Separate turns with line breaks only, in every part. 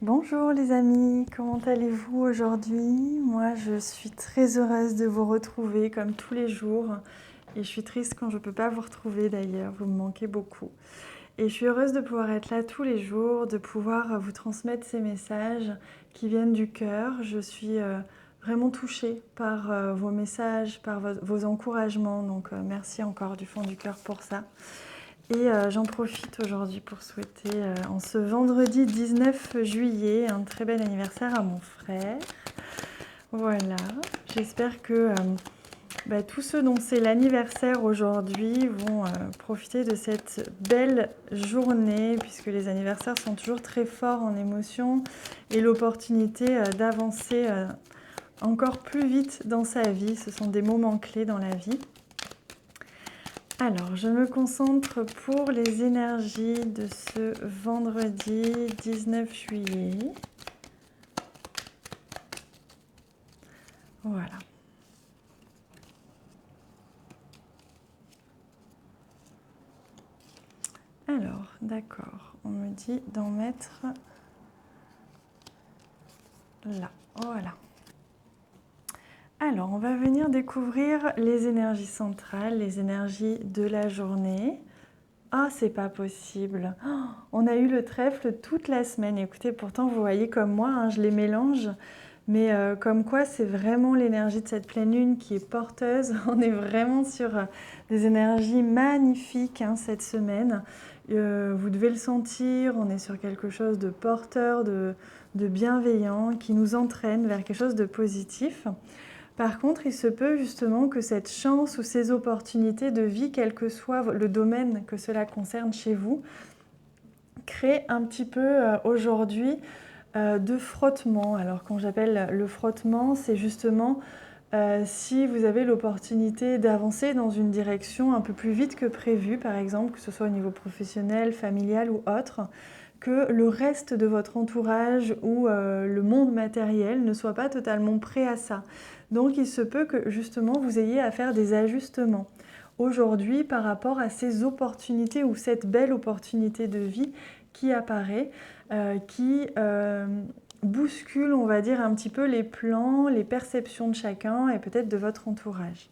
Bonjour les amis, comment allez-vous aujourd'hui? Moi je suis très heureuse de vous retrouver comme tous les jours et je suis triste quand je ne peux pas vous retrouver d'ailleurs, vous me manquez beaucoup. Et je suis heureuse de pouvoir être là tous les jours, de pouvoir vous transmettre ces messages qui viennent du cœur. Je suis vraiment touchée par vos messages, par vos encouragements, donc merci encore du fond du cœur pour ça. Et j'en profite aujourd'hui pour souhaiter, en ce vendredi 19 juillet, un très bel anniversaire à mon frère. Voilà, j'espère que tous ceux dont c'est l'anniversaire aujourd'hui vont profiter de cette belle journée, puisque les anniversaires sont toujours très forts en émotion, et l'opportunité d'avancer encore plus vite dans sa vie. Ce sont des moments clés dans la vie. Alors, je me concentre pour les énergies de ce vendredi 19 juillet. Voilà. Alors, d'accord, on me dit d'en mettre là. Voilà. Alors, on va venir découvrir les énergies centrales, les énergies de la journée. Ah, c'est pas possible. Oh, on a eu le trèfle toute la semaine. Écoutez, pourtant, vous voyez comme moi, hein, je les mélange. Mais comme quoi, c'est vraiment l'énergie de cette pleine lune qui est porteuse. On est vraiment sur des énergies magnifiques hein, cette semaine. Vous devez le sentir, on est sur quelque chose de porteur, de bienveillant, qui nous entraîne vers quelque chose de positif. Par contre, il se peut justement que cette chance ou ces opportunités de vie, quel que soit le domaine que cela concerne chez vous, créent un petit peu aujourd'hui de frottement. Alors quand j'appelle le frottement, c'est justement si vous avez l'opportunité d'avancer dans une direction un peu plus vite que prévu, par exemple, que ce soit au niveau professionnel, familial ou autre, que le reste de votre entourage ou le monde matériel ne soit pas totalement prêt à ça. Donc il se peut que justement vous ayez à faire des ajustements aujourd'hui par rapport à ces opportunités ou cette belle opportunité de vie qui apparaît, qui bouscule, on va dire, un petit peu les plans, les perceptions de chacun et peut-être de votre entourage.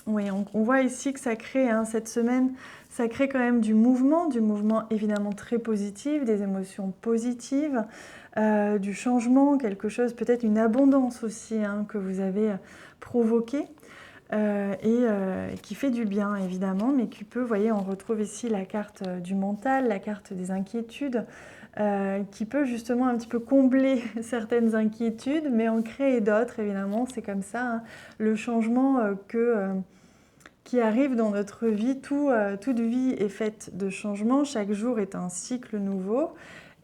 Oui, on voit ici que ça crée, hein, cette semaine, ça crée quand même du mouvement évidemment très positif, des émotions positives, du changement, quelque chose, peut-être une abondance aussi hein, que vous avez provoquée et qui fait du bien évidemment, mais qui peut, vous voyez, on retrouve ici la carte du mental, la carte des inquiétudes, qui peut justement un petit peu combler certaines inquiétudes, mais en créer d'autres évidemment, c'est comme ça, hein, le changement qui arrive dans notre vie, toute vie est faite de changements, chaque jour est un cycle nouveau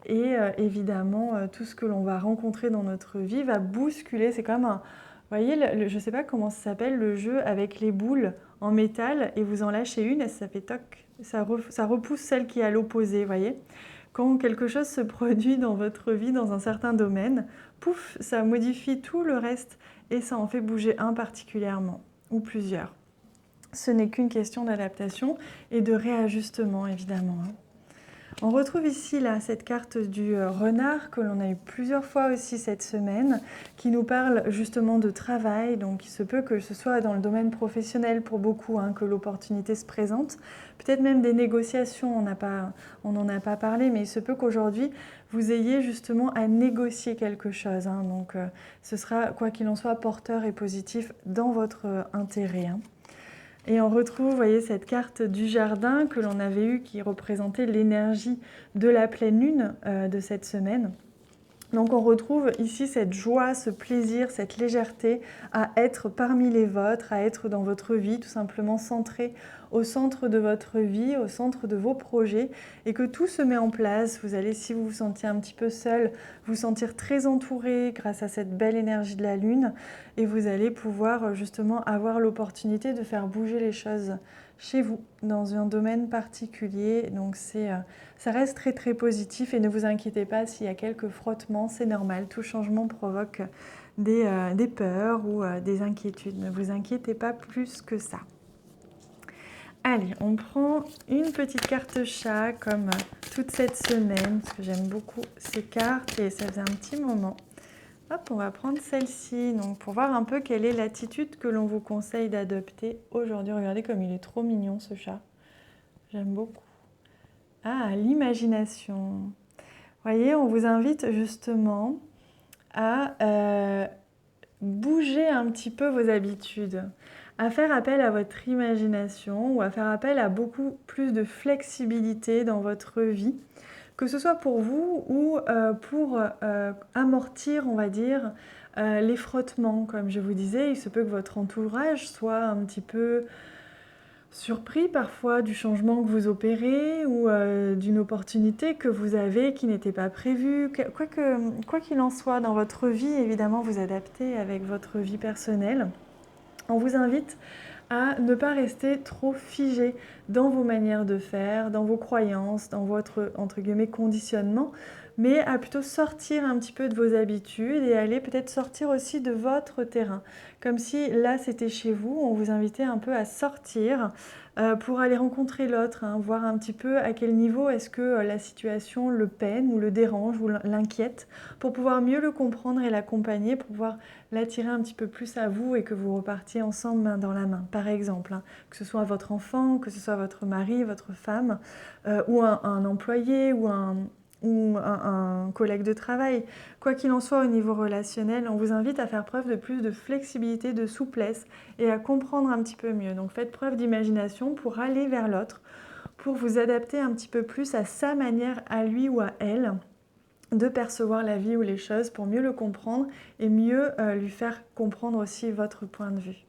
et évidemment tout ce que l'on va rencontrer dans notre vie va bousculer, c'est comme un... Vous voyez, je ne sais pas comment ça s'appelle, le jeu avec les boules en métal et vous en lâchez une et ça fait toc, ça repousse celle qui est à l'opposé, vous voyez. Quand quelque chose se produit dans votre vie, dans un certain domaine, pouf, ça modifie tout le reste et ça en fait bouger un particulièrement ou plusieurs. Ce n'est qu'une question d'adaptation et de réajustement, évidemment. On retrouve ici là, cette carte du renard que l'on a eu plusieurs fois aussi cette semaine, qui nous parle justement de travail. Donc il se peut que ce soit dans le domaine professionnel pour beaucoup hein, que l'opportunité se présente. Peut-être même des négociations, on n'en a pas parlé, mais il se peut qu'aujourd'hui vous ayez justement à négocier quelque chose. Hein. Donc ce sera, quoi qu'il en soit, porteur et positif dans votre intérêt. Hein. Et on retrouve, vous voyez, cette carte du jardin que l'on avait eue qui représentait l'énergie de la pleine lune de cette semaine. Donc on retrouve ici cette joie, ce plaisir, cette légèreté à être parmi les vôtres, à être dans votre vie, tout simplement centré au centre de votre vie, au centre de vos projets, et que tout se met en place. Vous allez, si vous vous sentiez un petit peu seul, vous sentir très entouré grâce à cette belle énergie de la lune, et vous allez pouvoir justement avoir l'opportunité de faire bouger les choses chez vous, dans un domaine particulier. Donc ça reste très très positif et ne vous inquiétez pas s'il y a quelques frottements, c'est normal. Tout changement provoque des peurs ou des inquiétudes. Ne vous inquiétez pas plus que ça. Allez, on prend une petite carte chat comme toute cette semaine, parce que j'aime beaucoup ces cartes et ça faisait un petit moment. Hop, on va prendre celle-ci, donc pour voir un peu quelle est l'attitude que l'on vous conseille d'adopter aujourd'hui. Regardez comme il est trop mignon ce chat. J'aime beaucoup. Ah, l'imagination. Vous voyez, on vous invite justement à bouger un petit peu vos habitudes, à faire appel à votre imagination ou à faire appel à beaucoup plus de flexibilité dans votre vie, que ce soit pour vous ou pour amortir, on va dire, les frottements. Comme je vous disais, il se peut que votre entourage soit un petit peu surpris parfois du changement que vous opérez ou d'une opportunité que vous avez qui n'était pas prévue. Quoi qu'il en soit, dans votre vie, évidemment, vous adaptez avec votre vie personnelle. On vous invite à ne pas rester trop figé dans vos manières de faire, dans vos croyances, dans votre, entre guillemets, conditionnement, mais à plutôt sortir un petit peu de vos habitudes et aller peut-être sortir aussi de votre terrain. Comme si là, c'était chez vous, on vous invitait un peu à sortir pour aller rencontrer l'autre, hein, voir un petit peu à quel niveau est-ce que la situation le peine ou le dérange ou l'inquiète, pour pouvoir mieux le comprendre et l'accompagner, pour pouvoir l'attirer un petit peu plus à vous et que vous repartiez ensemble main dans la main, par exemple, hein, que ce soit votre enfant, que ce soit votre mari, votre femme, ou un employé, ou un collègue de travail. Quoi qu'il en soit au niveau relationnel, on vous invite à faire preuve de plus de flexibilité, de souplesse et à comprendre un petit peu mieux. Donc faites preuve d'imagination pour aller vers l'autre, pour vous adapter un petit peu plus à sa manière, à lui ou à elle, de percevoir la vie ou les choses pour mieux le comprendre et mieux lui faire comprendre aussi votre point de vue.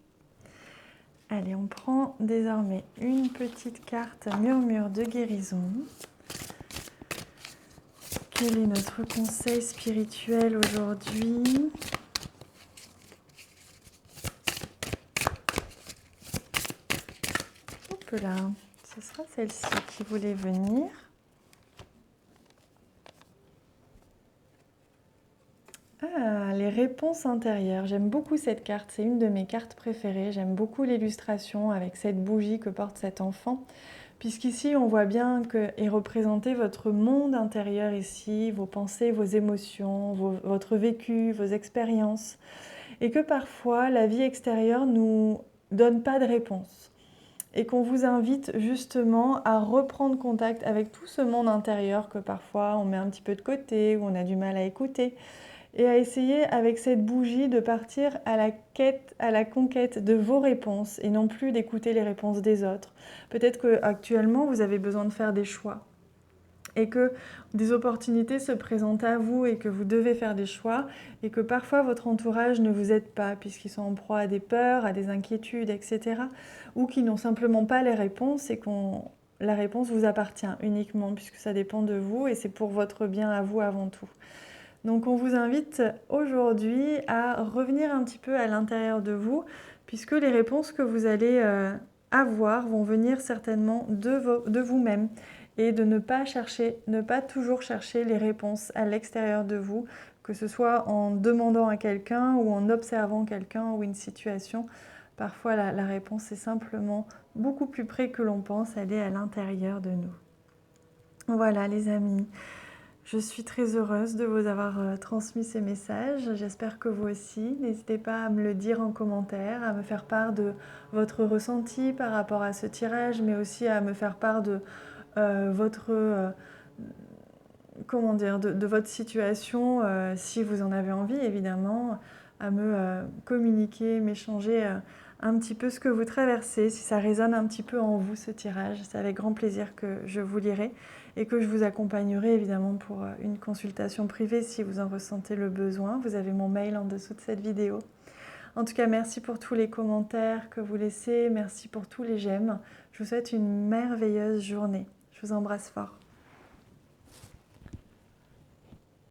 Allez, on prend désormais une petite carte murmure de guérison. Quel est notre conseil spirituel aujourd'hui? Hop là, ce sera celle-ci qui voulait venir. Ah, les réponses intérieures. J'aime beaucoup cette carte, c'est une de mes cartes préférées. J'aime beaucoup l'illustration avec cette bougie que porte cet enfant, puisqu'ici on voit bien que est représenté votre monde intérieur ici, vos pensées, vos émotions, votre vécu, vos expériences, et que parfois la vie extérieure nous donne pas de réponse. Et qu'on vous invite justement à reprendre contact avec tout ce monde intérieur que parfois on met un petit peu de côté, ou on a du mal à écouter, et à essayer avec cette bougie de partir à la conquête de vos réponses et non plus d'écouter les réponses des autres. Peut-être qu'actuellement vous avez besoin de faire des choix et que des opportunités se présentent à vous et que vous devez faire des choix et que parfois votre entourage ne vous aide pas puisqu'ils sont en proie à des peurs, à des inquiétudes, etc. ou qu'ils n'ont simplement pas les réponses et la réponse vous appartient uniquement puisque ça dépend de vous et c'est pour votre bien à vous avant tout. Donc on vous invite aujourd'hui à revenir un petit peu à l'intérieur de vous, puisque les réponses que vous allez avoir vont venir certainement de vous-même, et de ne pas toujours chercher les réponses à l'extérieur de vous, que ce soit en demandant à quelqu'un ou en observant quelqu'un ou une situation. Parfois la réponse est simplement beaucoup plus près que l'on pense, elle est à l'intérieur de nous. Voilà les amis. Je suis très heureuse de vous avoir transmis ces messages. J'espère que vous aussi. N'hésitez pas à me le dire en commentaire, à me faire part de votre ressenti par rapport à ce tirage, mais aussi à me faire part de votre situation, si vous en avez envie, évidemment, à me communiquer, m'échanger un petit peu ce que vous traversez, si ça résonne un petit peu en vous, ce tirage. C'est avec grand plaisir que je vous lirai et que je vous accompagnerai, évidemment, pour une consultation privée si vous en ressentez le besoin. Vous avez mon mail en dessous de cette vidéo. En tout cas, merci pour tous les commentaires que vous laissez, merci pour tous les j'aime. Je vous souhaite une merveilleuse journée. Je vous embrasse fort.